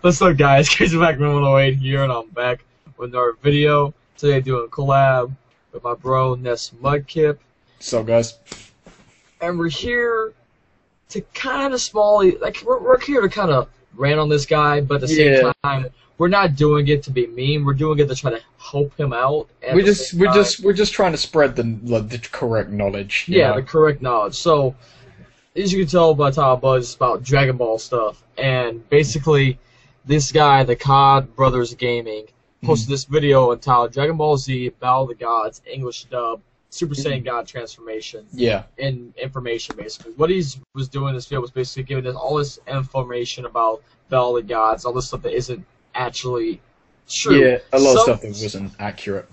What's up, guys? Casey back 108 here, and I'm back with our video. Today, doing a collab with my bro NessMudkip. What's up, guys? And we're here to kind of we're here to kind of rant on this guy, but at the same time, we're not doing it to be mean. We're doing it to try to help him out. We're just trying to spread the correct knowledge. Yeah, the correct knowledge. So, as you can tell by the title, Buzz, it's about Dragon Ball stuff. And basically, this guy, the CodBrothers Gaming, posted this video entitled Dragon Ball Z Battle of the Gods English dub Super Saiyan God transformation. Yeah. And information, basically. What he was doing in this video was basically giving us all this information about Battle of the Gods, all this stuff that isn't actually true. Yeah, a lot of stuff that wasn't accurate.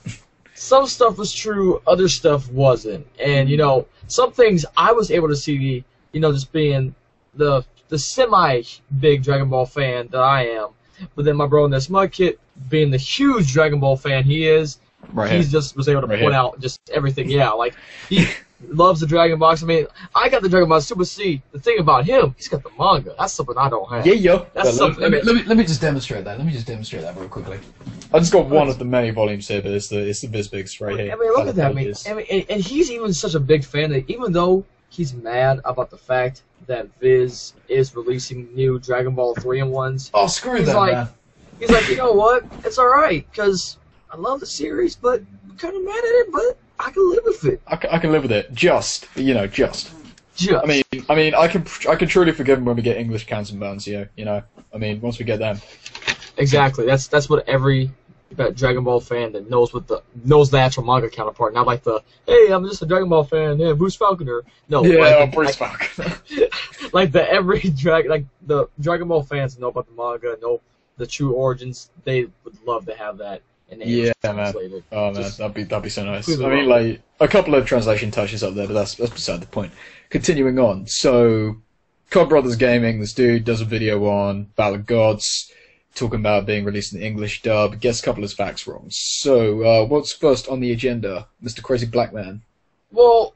Some stuff was true, other stuff wasn't. And, you know, some things I was able to see, you know, just being the semi-big Dragon Ball fan that I am. But then my bro NessMudkip, being the huge Dragon Ball fan he is, he just was able to point out just everything. Yeah, like, he loves the Dragon Box. I mean, I got the Dragon Ball Super C. The thing about him, he's got the manga. That's something I don't have. Yeah, yo. That's something. Let me just demonstrate that. Let me just demonstrate that real quickly. I just got one of the many volumes here, but it's the Vizbigs right here. I mean, look at that. I mean, and he's even such a big fan that even though he's mad about the fact that Viz is releasing new Dragon Ball 3-in-1s. Oh, screw that, man. He's like, you know what? It's alright, because I love the series, but I'm kind of mad at it, but I can live with it. I can live with it. Just. Just. I mean, I can truly forgive him when we get English counterparts, you know. I mean, once we get them. Exactly. That's what every Dragon Ball fan that knows the actual manga counterpart, not like the hey, I'm just a Dragon Ball fan, yeah, Bruce Falconer. No, yeah, Bruce Falconer. Like the Dragon Ball fans know about the manga, know the true origins. They would love to have that in the English translated. Oh man, that'd be so nice. I mean, like a couple of translation touches up there, but that's beside the point. Continuing on, so CodBrothers Gaming, this dude does a video on Battle of Gods, talking about being released in the English dub, gets a couple of facts wrong. So, what's first on the agenda, Mr. Crazy Black Man? Well,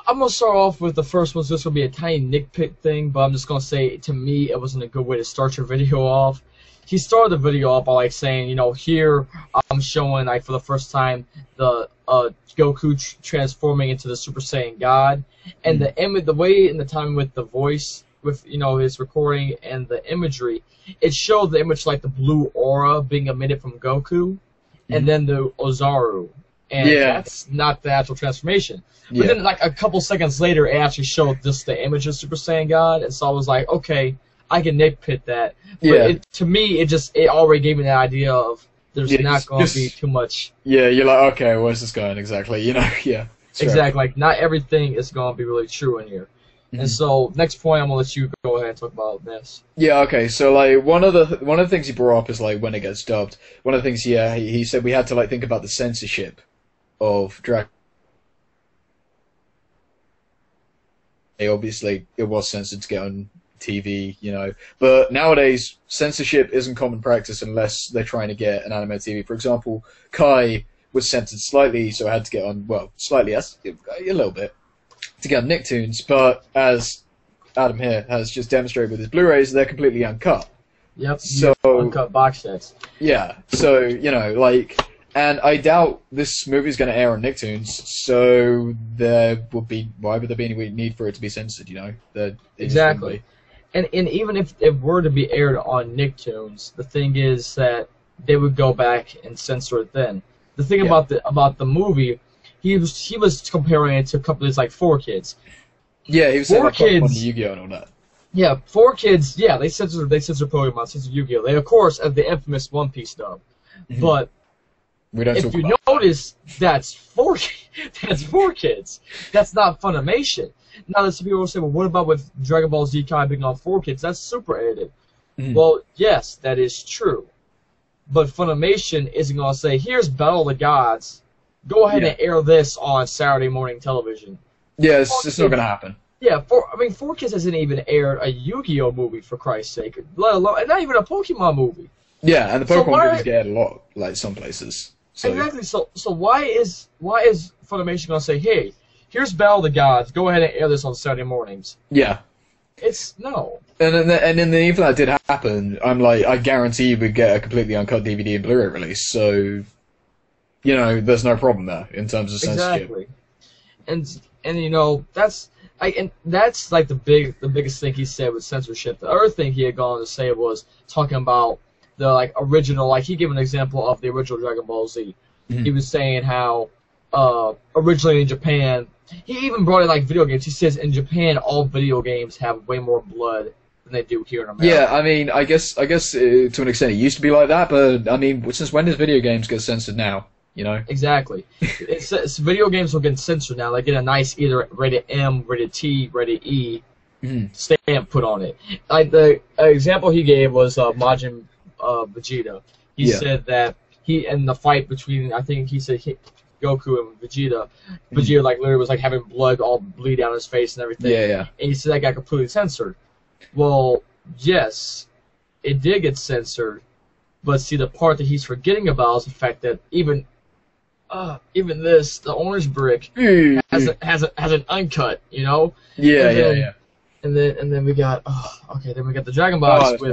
I'm going to start off with the first one's just going to be a tiny nitpick thing, but I'm just going to say, to me, it wasn't a good way to start your video off. He started the video off by, like, saying, you know, here I'm showing, like, for the first time, the Goku transforming into the Super Saiyan God, and the way and the time with the voice, with, you know, his recording and the imagery, it showed the image like the blue aura being emitted from Goku, and then the Ozaru, and that's not the actual transformation. But then, like a couple seconds later, it actually showed just the image of Super Saiyan God, and so I was like, okay, I can nitpick that. But to me, it already gave me the idea of there's not going to be too much. Yeah, you're like, okay, where's this going exactly? You know, exactly. Like, not everything is going to be really true in here. And so, next point, I'm gonna let you go ahead and talk about this. Yeah, okay. So, like, one of the things he brought up is like when it gets dubbed. One of the things, he said we had to like think about the censorship of Dragon. Obviously, it was censored to get on TV, you know. But nowadays, censorship isn't common practice unless they're trying to get an anime TV. For example, Kai was censored slightly, so I had to get on. Well, slightly, a little bit. To get on Nicktoons, but as Adam here has just demonstrated with his Blu-rays, they're completely uncut. Yep. So uncut box sets. Yeah. So you know, like, and I doubt this movie's going to air on Nicktoons. So why would there be any need for it to be censored? You know. Exactly. And even if it were to be aired on Nicktoons, the thing is that they would go back and censor it then. The thing about the movie. He was comparing it to companies like 4Kids. Yeah, he was saying like Pokemon, Yu-Gi-Oh, and all that. Yeah, 4Kids. Yeah, they censor Pokemon, censor Yu-Gi-Oh. They of course have the infamous One Piece dub, but if you notice, that's 4Kids. That's not Funimation. Now, there's some people will say, well, what about with Dragon Ball Z Kai being on 4Kids? That's super edited. Well, yes, that is true, but Funimation isn't gonna say, here's Battle of the Gods. Go ahead and air this on Saturday morning television. Yeah, it's not going to happen. Yeah, 4Kids hasn't even aired a Yu-Gi-Oh movie, for Christ's sake, let alone, and not even a Pokemon movie. Yeah, and the Pokemon movies get a lot, like some places. So. Exactly. So why is Funimation going to say, hey, here's Battle of the Gods, go ahead and air this on Saturday mornings? Yeah. It's no. And in the event that did happen, I'm like, I guarantee you would get a completely uncut DVD and Blu-ray release. So, you know, there's no problem there in terms of censorship. Exactly. And you know, that's like the biggest thing he said with censorship. The other thing he had gone to say was talking about the like original, like he gave an example of the original Dragon Ball Z. Mhm. He was saying how originally in Japan, he even brought in like video games. He says in Japan all video games have way more blood than they do here in America. Yeah, I mean, I guess to an extent it used to be like that, but I mean, since when does video games get censored now? You know? Exactly. It's video games will get censored now. They get a nice either rated M, rated T, rated E stamp put on it. Like the example he gave was Majin Vegeta. He said that he in the fight between he said Goku and Vegeta, Vegeta like literally was like having blood all bleed down his face and everything. Yeah. And he said that got completely censored. Well, yes, it did get censored, but see the part that he's forgetting about is the fact that even this, the orange brick, has an uncut, you know? Yeah. And then we got then we got the Dragon Box we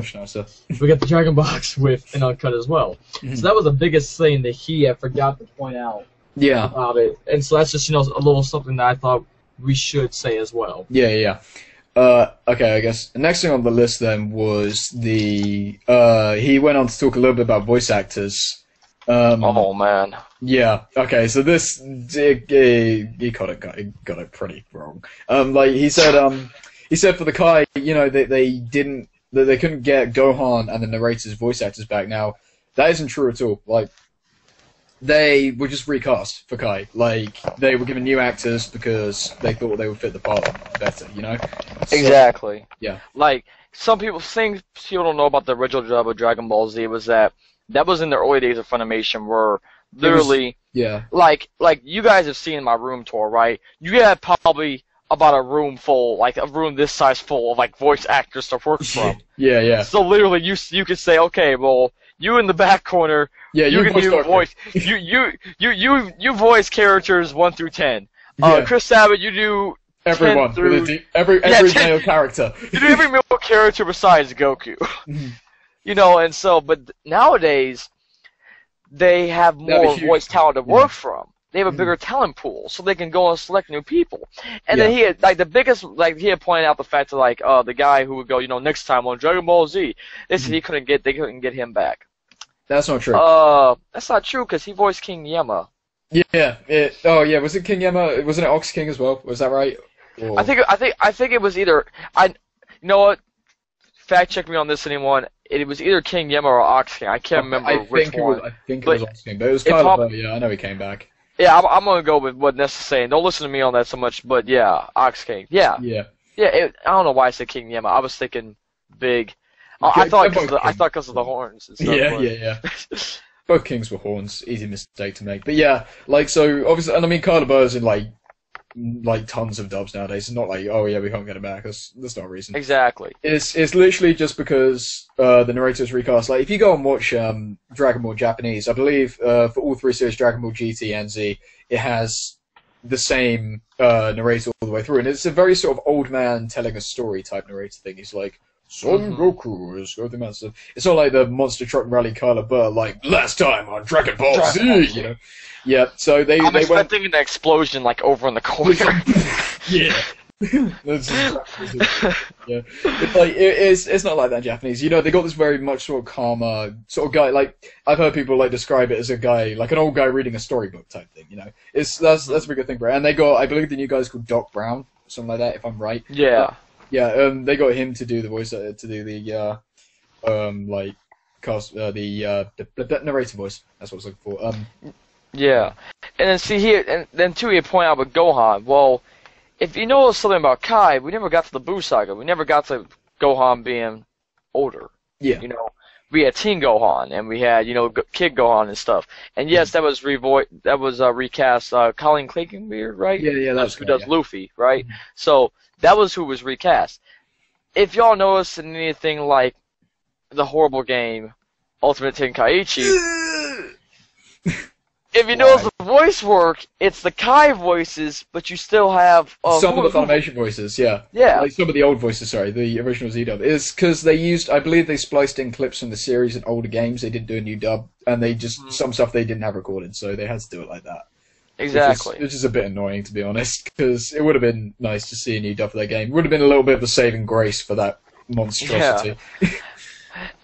got the Dragon Box with an uncut as well. So that was the biggest thing that he had forgot to point out about it. And so that's just, you know, a little something that I thought we should say as well. Yeah. Okay, I guess the next thing on the list then was he went on to talk a little bit about voice actors. Oh man. Yeah. Okay. So this he got it pretty wrong. Like he said for the Kai, you know, they couldn't get Gohan and the narrator's voice actors back. Now that isn't true at all. Like they were just recast for Kai. Like they were given new actors because they thought they would fit the part better. You know. So, Exactly. Yeah. Like things people don't know about the original job of Dragon Ball Z was that was in the early days of Funimation, where literally, like you guys have seen my room tour, right? You had probably about a room this size full of like voice actors to work from. Yeah. So literally, you could say, okay, well, you in the back corner, you can do voice, you voice characters 1 through 10. Chris Sabat, you do everyone 10 through every male character. You do every male character besides Goku. You know, and so, but nowadays, they have more voice talent to work from. They have a bigger talent pool, so they can go and select new people. And then he had, like, he had pointed out the fact that, like, the guy who would go, you know, next time on Dragon Ball Z, they said they couldn't get him back. That's not true. That's not true, because he voiced King Yama. Yeah. Was it King Yama? Wasn't it Ox King as well? Was that right? Or... I think it was either, you know what? Fact check me on this, anyone. It was either King Yama or Ox King. I can't remember which one. I think it was Ox King, but it was Kylo. Yeah, I know he came back. Yeah, I'm gonna go with what Ness is saying. Don't listen to me on that so much, but yeah, Ox King. Yeah. I don't know why I said King Yama. I was thinking big. I thought because of the horns and stuff. Yeah. Both kings were horns. Easy mistake to make. But yeah, like, so obviously, and I mean, Kylo is in like tons of dubs nowadays. It's not like, oh yeah, we can't get it back. That's not a reason. Exactly. It's literally just because the narrator's recast. Like if you go and watch Dragon Ball Japanese, I believe for all 3 series, Dragon Ball GT and Z, it has the same narrator all the way through, and it's a very sort of old man telling a story type narrator thing. He's like, Son Goku is going to stuff. It's not like the Monster Truck Rally Kylo Burr, like last time on Dragon Ball Z, you know. Yeah, so I'm expecting an explosion like over in the corner. Yeah. That's exactly it. Yeah. It's like it's not like that in Japanese. You know, they got this very much sort of calmer sort of guy. Like I've heard people like describe it as a guy, like an old guy reading a storybook type thing. You know, that's a pretty good thing, bro. And they got, I believe the new guy's called Doc Brown, something like that, if I'm right. Yeah. They got him to do the voice, to do the the narrator voice. That's what I was looking for. Yeah, and then see here, and then too, you point out with Gohan. Well, if you know something about Kai, we never got to the Buu Saga. We never got to Gohan being older. Yeah. You know, we had Teen Gohan, and we had, you know, Kid Gohan and stuff. And yes, that was recast. Colleen Clayton-Beard, right? Yeah, that's who does Luffy, right? So that was who was recast. If y'all notice in anything like the horrible game Ultimate Tenkaichi, if you notice the voice work, it's the Kai voices, but you still have some of the Funimation voices, yeah. Yeah. Like some of the old voices, sorry, the original Z-dub. Is because they used, I believe they spliced in clips from the series and older games, they didn't do a new dub, and they just, some stuff they didn't have recorded, so they had to do it like that. Exactly. Which is a bit annoying, to be honest, because it would have been nice to see a new dub for that game. It would have been a little bit of a saving grace for that monstrosity. Yeah.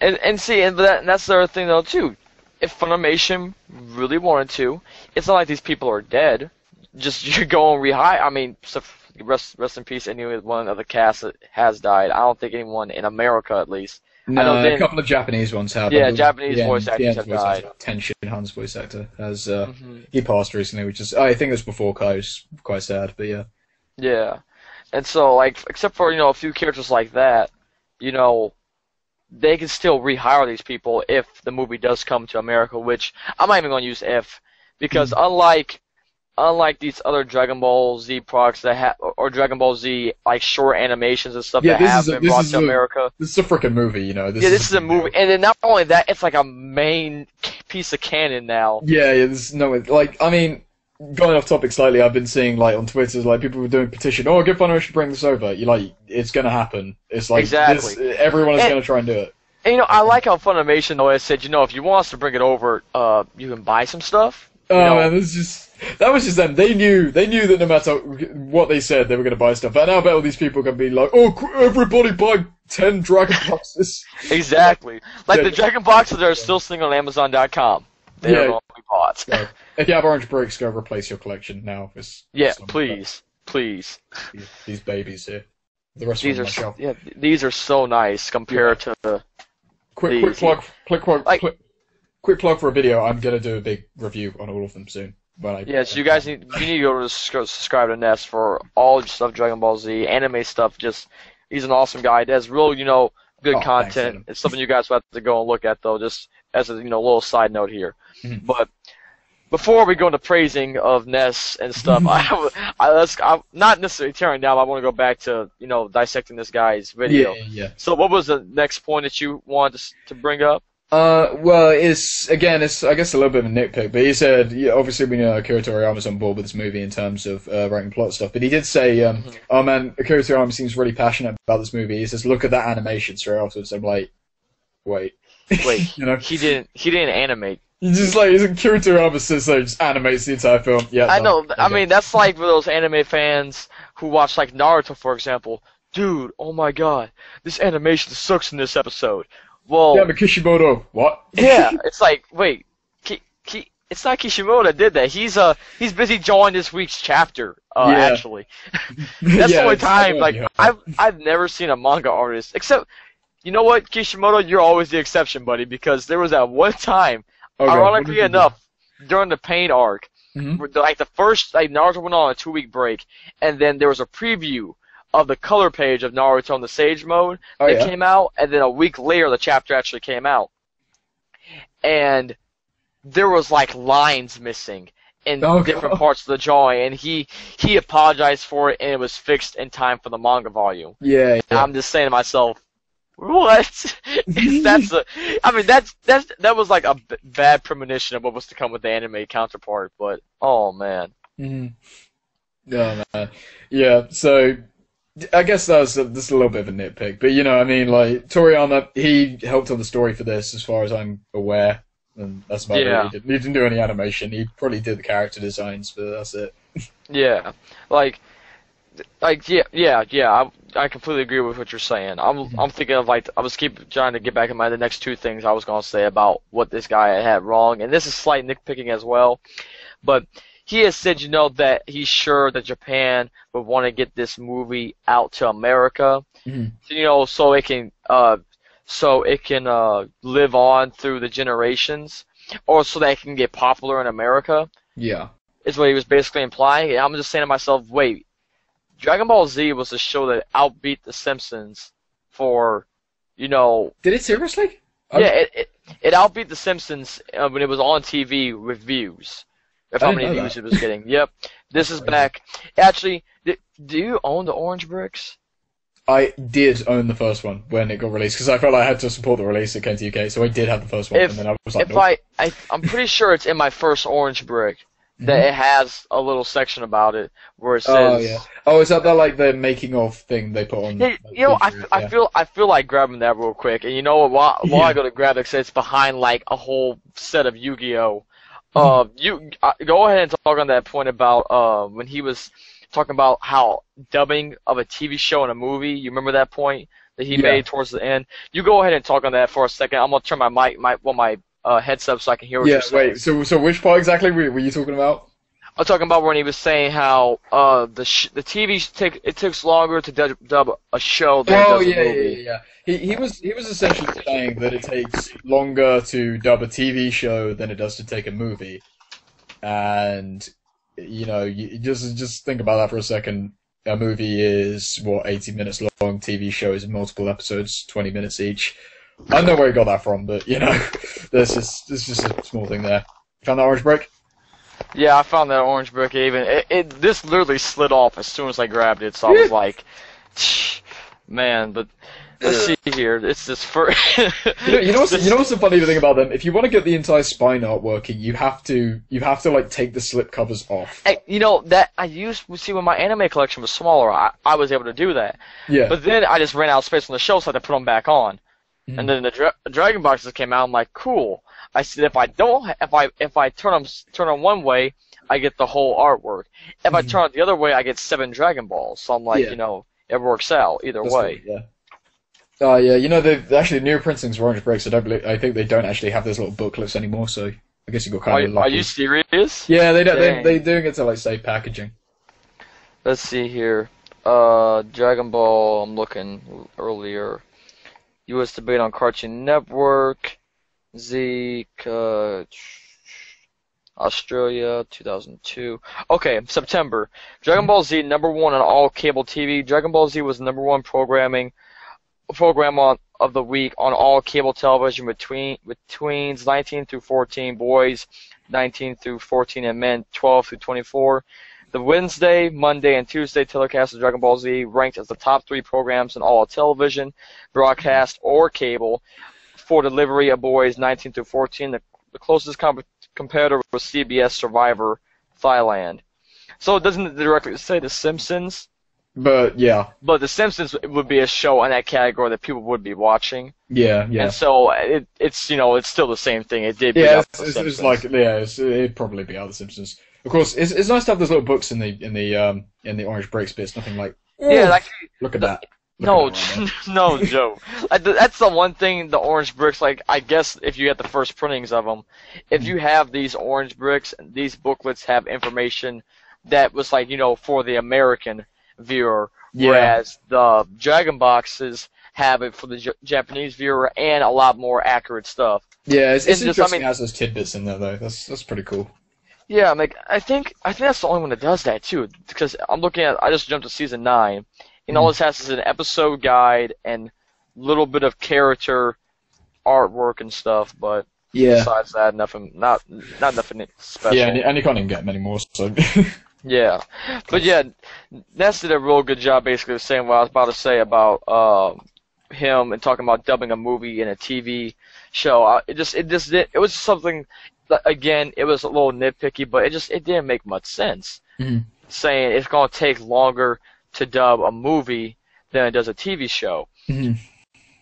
and that's the other thing, though, too. If Funimation really wanted to, it's not like these people are dead. Just you go and rehire. I mean, so rest in peace. Anyone of the cast that has died. I don't think anyone in America, at least. No, a couple of Japanese ones have. Yeah, Japanese voice actors have died. Tenshin Han's voice actor has he passed recently, which is I think it was before Kai. Was quite sad, but yeah. Yeah, and so like except for a few characters like that, they can still rehire these people if the movie does come to America, which I'm not even going to use if, because unlike these other Dragon Ball Z products that have, or Dragon Ball Z like short animations and stuff that have been brought to America. This is a freaking movie, This is a movie, and then not only that, it's like a main piece of canon now. Yeah, there's no I mean, going off topic slightly, I've been seeing like on Twitter like people were doing petition. Oh, get Funimation to bring this over. It's gonna happen. It's like exactly. Everyone is gonna try and do it. And I like how Funimation though has said, if you want us to bring it over, you can buy some stuff. Man, that was just them. They knew that no matter what they said, they were going to buy stuff. And I bet all these people are going to be like, "Oh, everybody buy 10 Dragon Boxes." Exactly. Like the Dragon Boxes are still sitting on Amazon.com. They're only bought. So, if you have orange bricks, go replace your collection now. Please. These babies here. The rest these of are these are so nice compared to the. Quick plug for a video. I'm gonna do a big review on all of them soon. So you guys need to go to subscribe to Ness for all stuff Dragon Ball Z, anime stuff. He's an awesome guy. He does real, good content. Thanks, it's something you guys will have to go and look at though, just as a little side note here. Mm-hmm. But before we go into praising of Ness and stuff, I'm not necessarily tearing down, but I want to go back to dissecting this guy's video. Yeah. So what was the next point that you wanted to bring up? Well, it's I guess a little bit of a nitpick, but he said, obviously we know Akira Toriyama's on board with this movie in terms of writing plot stuff, but he did say, oh man, Akira Toriyama seems really passionate about this movie. He says, look at that animation straight afterwards. I'm like, wait, he didn't animate. He's just like, Akira Toriyama says so, just animates the entire film. Yeah, I know. Okay. I mean, that's like for those anime fans who watch like Naruto, for example. Dude, oh my god, this animation sucks in this episode. Well, yeah, but Kishimoto, what? Yeah, it's like, wait, it's not Kishimoto that did that. He's busy drawing this week's chapter. Actually, that's the only time. Like, I've never seen a manga artist except, you know what, Kishimoto, you're always the exception, buddy, because there was that one time, ironically enough, during the Pain arc, like the first, like Naruto went on a 2-week break, and then there was a preview of the color page of Naruto in the Sage mode that came out, and then a week later the chapter actually came out. And there was like lines missing in different parts of the drawing, and he apologized for it, and it was fixed in time for the manga volume. Yeah. And I'm just saying to myself, what? That was like a bad premonition of what was to come with the anime counterpart, but oh man. Mm-hmm. Oh man. Yeah, so I guess that's a little bit of a nitpick, but like Toriyama, he helped on the story for this, as far as I'm aware, and that's about it. He didn't do any animation. He probably did the character designs, but that's it. Yeah, I completely agree with what you're saying. I'm thinking of I was trying to get back in mind the next two things I was gonna say about what this guy had wrong, and this is slight nitpicking as well, but. He has said, that he's sure that Japan would want to get this movie out to America, so it can live on through the generations, or so that it can get popular in America. Yeah, is what he was basically implying. And I'm just saying to myself, wait, Dragon Ball Z was a show that outbeat The Simpsons for, Did it seriously? Yeah, it outbeat The Simpsons when it was on TV with views. Of how many views it was getting. Yep. This is back. Actually, do you own the orange bricks? I did own the first one when it got released because I felt like I had to support the release. It came to UK, so I did have the first one, and then I was like, nope. I'm pretty sure it's in my first Orange Brick that it has a little section about it where it says. Oh yeah. Oh, is that like the making of thing they put on? Hey, you know, I feel like grabbing that real quick, and you know what? While I go to grab it, 'cause it's behind like a whole set of Yu-Gi-Oh. You go ahead and talk on that point about when he was talking about how dubbing of a TV show and a movie. You remember that point that he made towards the end? You go ahead and talk on that for a second. I'm gonna turn my mic, my heads up so I can hear what you're saying. Wait. So which part exactly were you talking about? I'm talking about when he was saying how the TV takes longer to dub a show than it does a movie. Yeah. He was essentially saying that it takes longer to dub a TV show than it does to take a movie, and you know, you just think about that for a second. A movie is 80 minutes long. TV show is multiple episodes, 20 minutes each. I don't know where he got that from, but you know, there's just a small thing there. Found that Orange Brick? Yeah, I found that Orange Brick even. This literally slid off as soon as I grabbed it, so I was like, man, but let's see here. It's this first. you know what's the funny thing about them? If you want to get the entire spine art working, you have to like take the slip covers off. Hey, you know that I used to see when my anime collection was smaller. I was able to do that. Yeah. But then I just ran out of space on the shelf, so I had to put them back on. And then the Dragon boxes came out. I'm like, cool. I said if I turn them one way, I get the whole artwork. If I turn it the other way, I get 7 Dragon Balls. So I'm like, you know, it works out either way. Cool, yeah. Yeah. You know, they've actually newer printings of Orange Bricks. I think they don't actually have those little booklets anymore. So I guess you got kind of lucky. Are you serious? Yeah, they don't. They're doing it to like save packaging. Let's see here. Dragon Ball. I'm looking earlier. U.S. debate on Cartoon Network. Australia, 2002. Okay, September. Dragon Ball Z #1 on all cable TV. Dragon Ball Z was #1 program of the week on all cable television with tweens 19 through 14, boys 19 through 14, and men 12 through 24. The Wednesday, Monday, and Tuesday telecast of Dragon Ball Z ranked as the top 3 programs in all television, broadcast, or cable for delivery of boys 19 through 14. The closest competitor was CBS Survivor Thailand. So it doesn't directly say The Simpsons. But yeah. But The Simpsons would be a show in that category that people would be watching. Yeah. And so it's still the same thing. It did. Yeah, it's like it'd probably be out The Simpsons. Of course, it's nice to have those little books in the Orange Breaks bits. Nothing like actually, look at that. No, Joe. That's the one thing the Orange Bricks, like, I guess if you get the first printings of them, if you have these Orange Bricks, these booklets have information that was like, for the American viewer, whereas the Dragon boxes have it for the Japanese viewer and a lot more accurate stuff. Yeah, it's interesting it has those tidbits in there though. That's pretty cool. Yeah, like I think that's the only one that does that too. Because I just jumped to season 9. And all this has is an episode guide and little bit of character artwork and stuff, but besides that, nothing, not nothing special. Yeah, and you can't even get them anymore, so. Yeah, but yeah, Ness did a real good job basically of saying what I was about to say about him and talking about dubbing a movie and a TV show. It was something. Again, it was a little nitpicky, but it didn't make much sense. Saying it's gonna take longer to dub a movie than it does a TV show.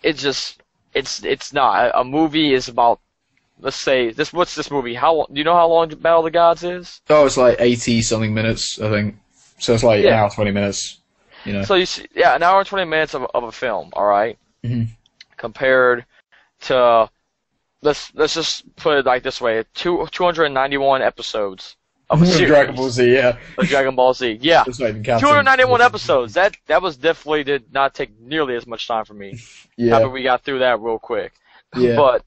It's not. A movie is about, let's say, what's this movie? Do you know how long Battle of the Gods is? Oh, it's like 80-something minutes, I think. So it's like an hour 20 minutes, So you see, an hour and 20 minutes of a film, alright? Compared to, let's just put it like this way, 291 episodes of a series. Dragon Ball Z, yeah. Of Dragon Ball Z, yeah. 291 episodes. That definitely did not take nearly as much time for me. Yeah. However, we got through that real quick. Yeah. But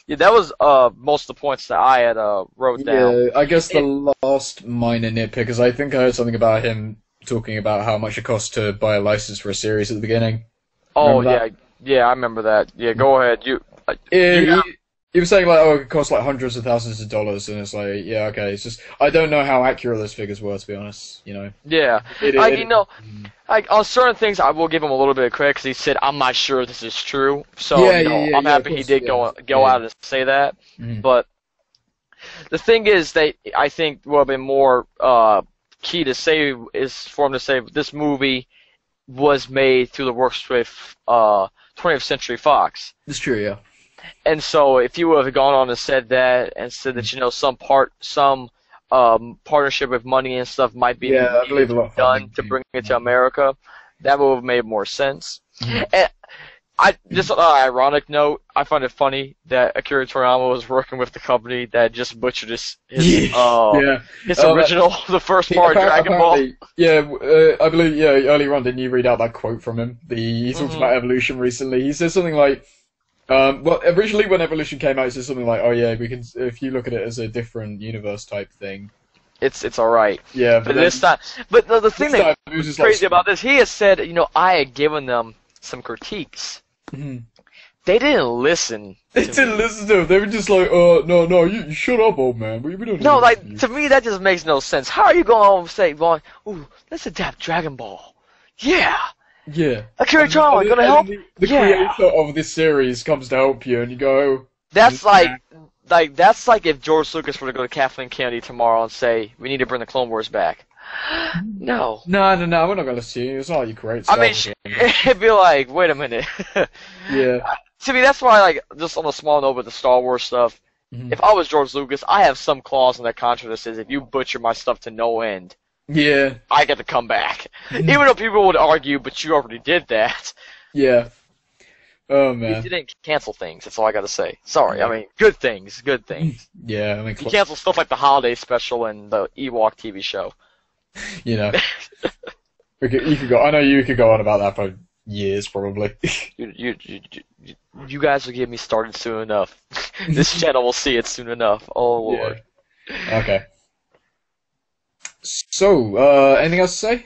that was most of the points that I had wrote down. Yeah, I guess the last minor nitpick is I think I heard something about him talking about how much it costs to buy a license for a series at the beginning. Oh, yeah, I remember that. Yeah, go ahead. He was saying like, oh, it costs like hundreds of thousands of dollars, and it's like, yeah, okay. It's just I don't know how accurate those figures were, to be honest. You know. Yeah, like on certain things, I will give him a little bit of credit because he said, "I'm not sure this is true." So I'm happy he did go out and say that. Mhm. But the thing is, I think would have been more key to say is for him to say this movie was made through the works with 20th Century Fox. It's true, yeah. And so if you would have gone on and said that, some partnership with money and stuff might be I believe a lot of done funding. to bring it to America, that would have made more sense. Mhm. And just on an ironic note, I find it funny that Akira Toriyama was working with the company that just butchered his original, the first part of Dragon Ball. Yeah, I believe, earlier on, didn't you read out that quote from him? He talked about Evolution recently. He says something like, originally when Evolution came out, he said something like, oh yeah, we can, if you look at it as a different universe type thing. It's alright. Yeah, but this time, but the thing that was crazy about this, he has said, I had given them some critiques. Mm-hmm. They didn't listen. They didn't listen to him. They were just like, no, you shut up, old man. We don't no, like, to me, that just makes no sense. How are you going to say, ooh, let's adapt Dragon Ball? Yeah. Yeah. Akira Toriyama, gonna help? The creator of this series comes to help you, and you go... That's that's like if George Lucas were to go to Kathleen Kennedy tomorrow and say, we need to bring the Clone Wars back. No. No, we're not going to listen to you. It's not like you create stuff. I mean, it'd be like, wait a minute. Yeah. To me, that's why, like, just on a small note with the Star Wars stuff, if I was George Lucas, I have some clause in that contract that says if you butcher my stuff to no end, I get to come back. Even though people would argue, but you already did that. Yeah. Oh, man. You didn't cancel things, that's all I gotta say. Sorry, I mean, good things. Yeah, I mean... You cancel stuff like the holiday special and the Ewok TV show. You know. You could go. I know you could go on about that for years, probably. You guys will get me started soon enough. This channel will see it soon enough. Oh, Lord. Yeah. Okay. So, anything else to say?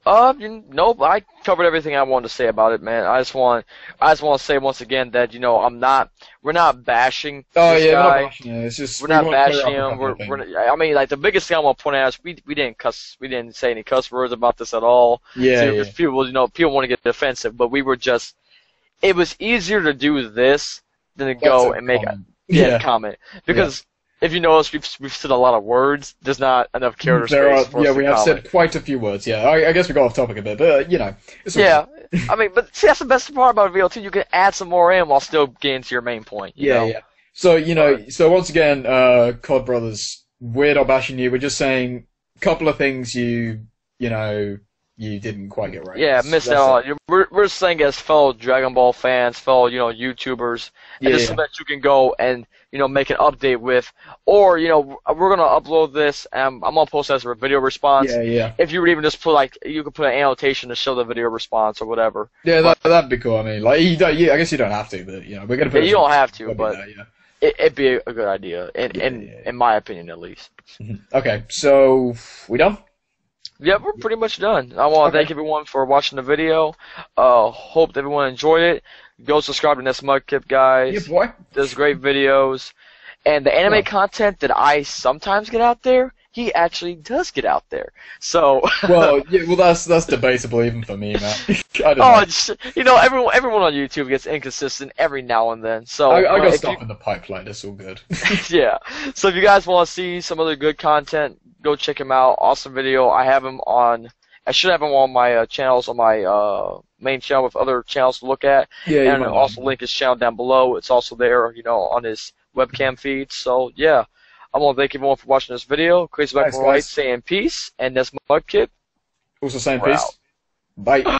Nope. I covered everything I wanted to say about it, man. I just want to say once again that we're not bashing this guy. We're not bashing him. It's just we're not bashing him. I mean, like the biggest thing I want to point out is we didn't say any cuss words about this at all. Yeah. People want to get defensive, but we were just. It was easier to do this than to go and make a comment because. If you notice, we've said a lot of words. There's not enough character space for us to we have said quite a few words. Yeah, I guess we got off topic a bit, but it's okay. I mean, but see, that's the best part about VLT. You can add some more in while still getting to your main point. You know? So so once again, CodBrothers, we're not bashing you. We're just saying a couple of things you didn't quite get right. Yeah, missed out. We're saying as fellow Dragon Ball fans, fellow YouTubers, and just so that you can go and make an update with, or we're gonna upload this and I'm gonna post it as a video response. Yeah. If you would even just put you could put an annotation to show the video response or whatever. Yeah, that'd be cool. I mean, like I guess you don't have to, but we're gonna put. You don't have to, but it'd be a good idea, in my opinion at least. Okay, so we done? Yeah, we're pretty much done. I want to thank everyone for watching the video. Hope everyone enjoyed it. Go subscribe to NessMudkip, guys. Yeah, boy. Does great videos. And the anime content that I sometimes get out there, he actually does get out there. So. That's debatable even for me, man. I don't know. Everyone on YouTube gets inconsistent every now and then. So I got stuff in the pipeline. That's all good. Yeah. So if you guys want to see some other good content, go check him out. Awesome video. I should have him on my channels on my main channel with other channels to look at. Yeah. And also link his channel down below. It's also there, on his webcam feed. So yeah. I want to thank everyone for watching this video. Crazy Back Right saying peace, and NessMudkip. Also saying peace. Bye.